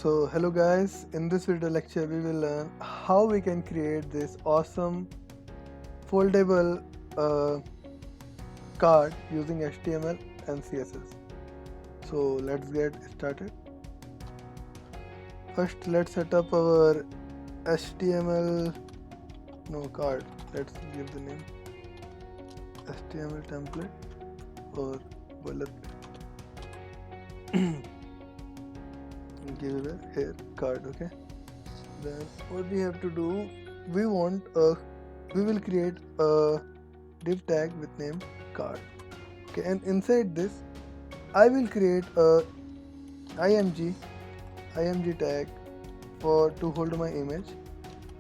So hello guys, in this video lecture we will learn how we can create this awesome foldable card using HTML and CSS. So let's get started. First let's set up our HTML card. Let's give the name HTML template or boilerplate. Give it here card. Okay, then what we have to do, we will create a div tag with name card. Okay, and inside this I will create a img tag to hold my image.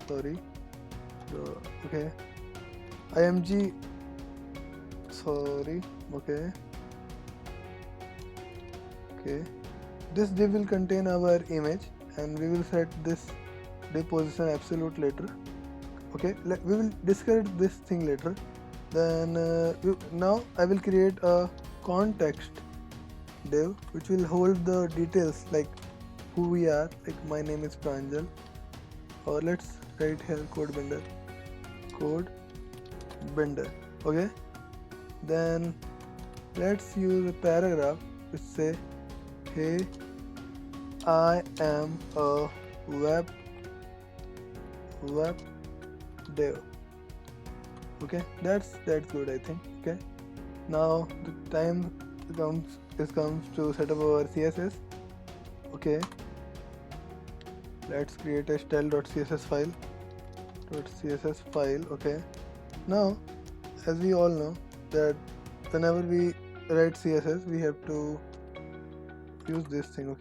Sorry. Okay, img sorry. Okay, this div will contain our image and we will set this div position absolute later. Okay, we will discuss this thing later. Then now I will create a context div which will hold the details like who we are, like my name is Pranjal, or let's write here code bender. Okay, then let's use a paragraph which say, hey, I am a web dev. Okay, that's good, I think. Okay, now the time comes to set up our CSS. Okay, let's create a style.css file. Okay, now as we all know that whenever we write CSS we have to use this thing.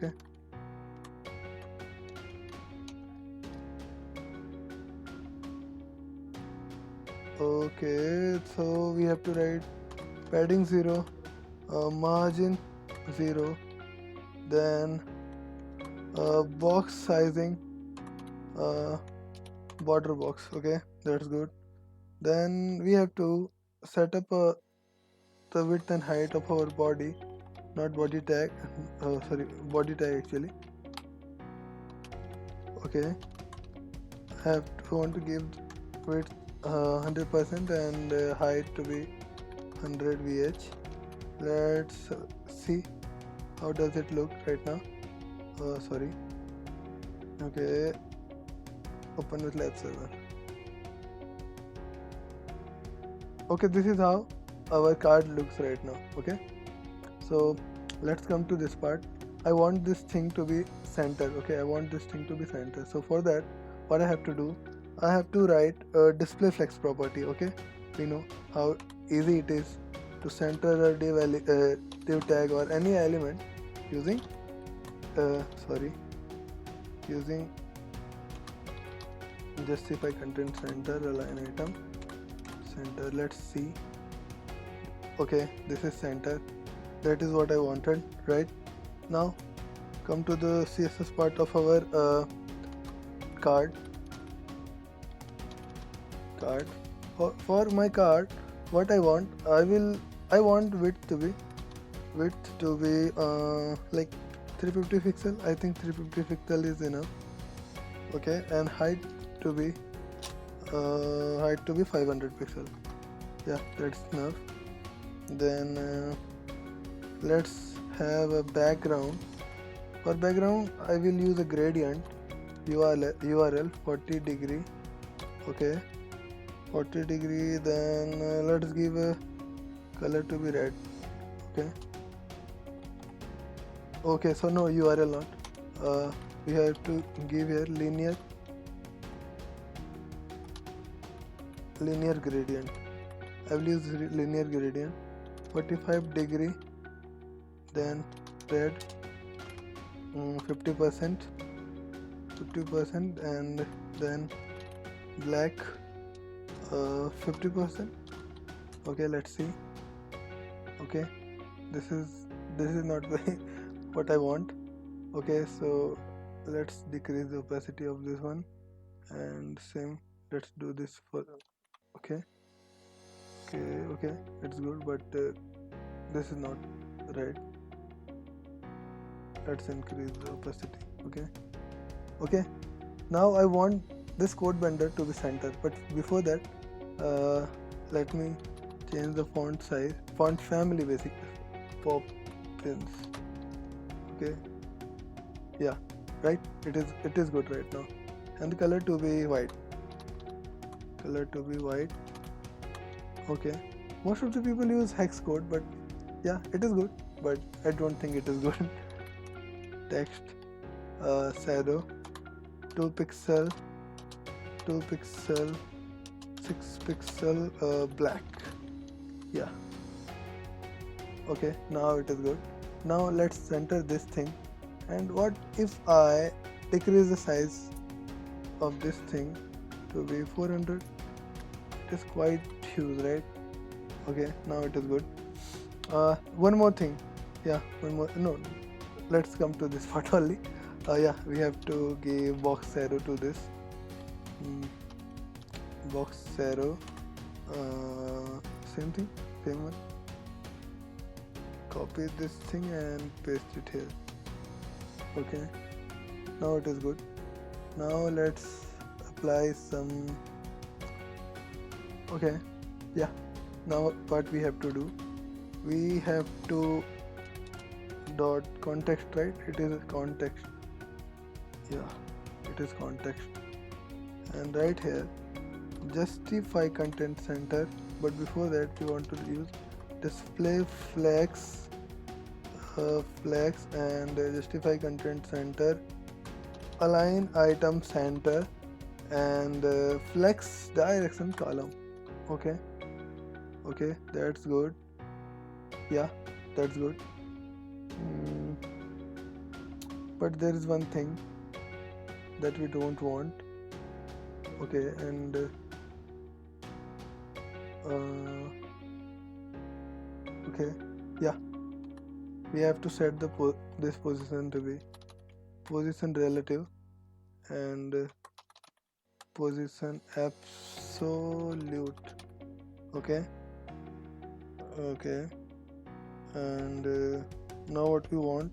Okay, so we have to write padding 0, margin 0, then box sizing, border box. Okay, that's good. Then we have to set up the width and height of our body, not body tag, body tag actually. Okay, I want to give width 100% and height to be 100 VH. Let's see how does it look right now. Sorry. Okay, open with lab server. Okay, this is how our card looks right now. Okay, so let's come to this part. I want this thing to be center. Okay, I want this thing to be center. So for that, what I have to do, I have to write a display flex property. Okay, we know how easy it is to center a div tag or any element using using justify content center align item center. Let's see. Okay, this is center. That is what I wanted. Right now come to the CSS part of our card. For my card, what I want, I want width to be like 350 pixel. I think 350 pixel is enough. Okay, and height to be 500 pixel. Yeah, that's enough. Then let's have a background. For background I will use a gradient URL 40 degree. Okay, 40 degree. Then let's give a color to be red. Okay, so no URL not, we have to give here linear gradient. I will use linear gradient 45 degree, then red 50%, and then black 50%. Okay, let's see. Okay, this is not what I want. Okay, so let's decrease the opacity of this one, and same, let's do this for okay, it's good, but this is not right. Let's increase the opacity. Okay, Okay, now I want this code bender to be center, but before that let me change the font size, font family basically, Poppins. Okay, yeah, right, it is good right now. And the color to be white, okay. Most of the people use hex code, but yeah, it is good, but I don't think it is good. Text, shadow, 2 pixel, 2 pixel, 6 pixel, black. Yeah, okay, now it is good. Now let's center this thing. And what if I decrease the size of this thing to be 400? It is quite huge, right? Okay, now it is good. One more thing. Yeah, one more. No, let's come to this part only. Yeah, we have to give box arrow to this. Box arrow. Same thing, same one. Copy this thing and paste it here. Okay, now it is good. Now let's apply some. Okay, yeah. Now what we have to do? We have to dot context, right? It is context. Yeah, it is context. And right here, justify content center. But before that, we want to use display flex, and justify content center, align item center, and flex direction column. Okay, that's good. Yeah, that's good. But there is one thing that we don't want. Okay, and okay, yeah, we have to set the this position to be position relative and position absolute. Okay, and now what we want.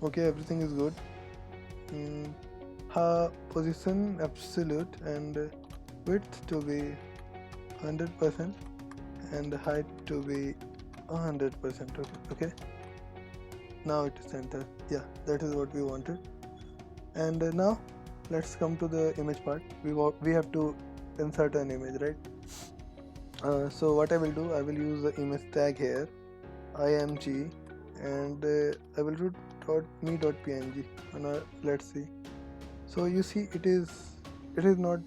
Okay, everything is good. Position absolute and width to be 100% and height to be 100%. Okay, now it is center. Yeah, that is what we wanted. And now let's come to the image part. We have to insert an image, right? So what I will do, I will use the image tag here, img, and I will do .me.png. and let's see. So you see, it is not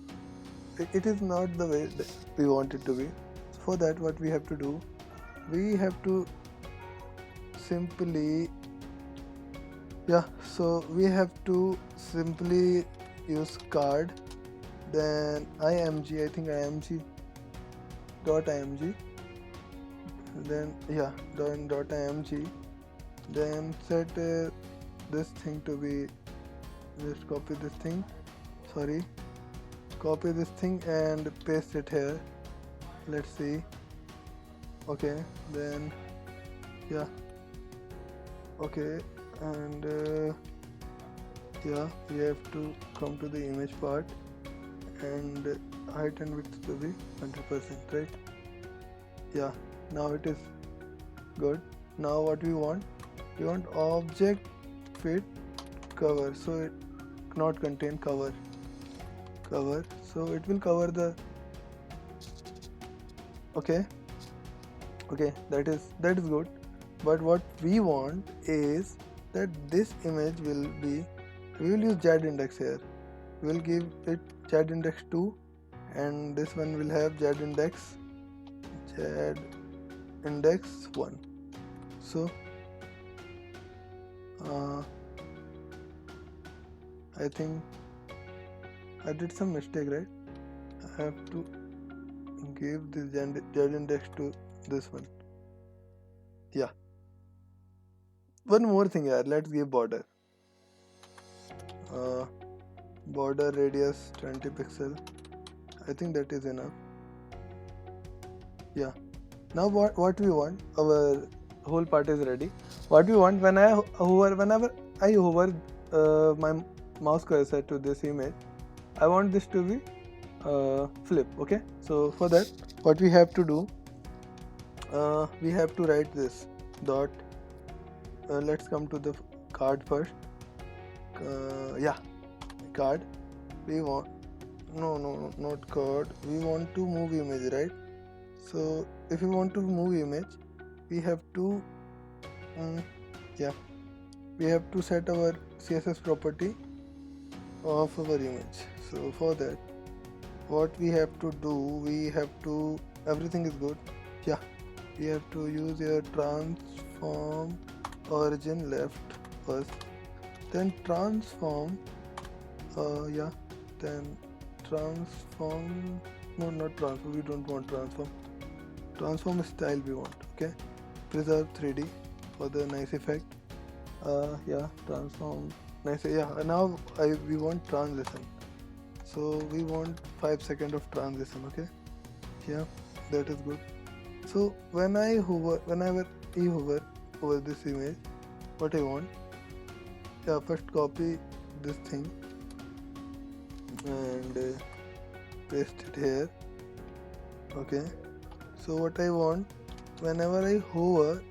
the way that we want it to be. So for that, what we have to do, we have to simply use card, then img, I think img .img, then .img, then set this thing to be, just copy this thing and paste it here. Let's see. Okay, then yeah, okay, and we have to come to the image part and height and width to be 100%, right? Yeah, now it is good. Now what we want object fit cover, so it not contain cover, so it will cover the okay, that is good. But what we want is that this image will be, we will use Z index here. We will give it Z index 2 and this one will have Z index 1. So I think I did some mistake, right? I have to give this Z index to this one. Yeah. One more thing, let's give border. Border radius 20 pixel. I think that is enough. Yeah. Now what we want, our whole part is ready. What we want, whenever I hover my mouse cursor to this image, I want this to be flip. Okay, so for that what we have to do, we have to write this dot. Let's come to the card first. Yeah, card. We want not card. We want to move image, right? So if we want to move image, we have to we have to set our CSS property of our image. So for that, what we have to do, we have to, everything is good. Yeah, we have to use your transform origin left first, then transform then transform, no, not transform, we don't want transform style we want. Okay, preserve 3D for the nice effect. Transform nice. Now we want transition, so we want 5 seconds of transition. Okay, yeah, that is good. So whenever I hover over this image, what I want, first copy this thing and paste it here. Okay, so what I want, whenever I hover,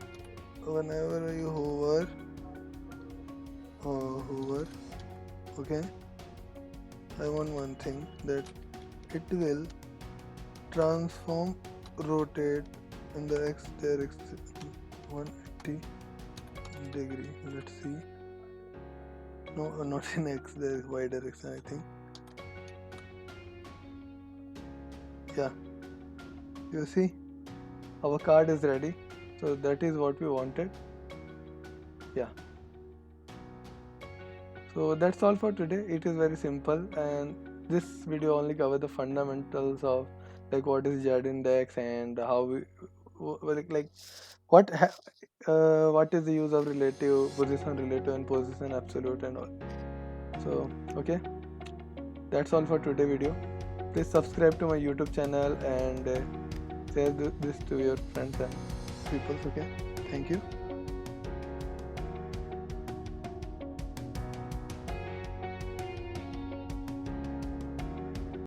okay, I want one thing, that it will transform, rotate in the x direction 180 degree. Let's see. No, not in x, there is y direction, I think. Yeah, you see, our card is ready. So that is what we wanted. Yeah, so that's all for today. It is very simple, and this video only cover the fundamentals of like what is Z index and how we what is the use of relative, and position absolute and all. So okay, that's all for today video. Please subscribe to my YouTube channel and share this to your friends and people. Okay, thank you.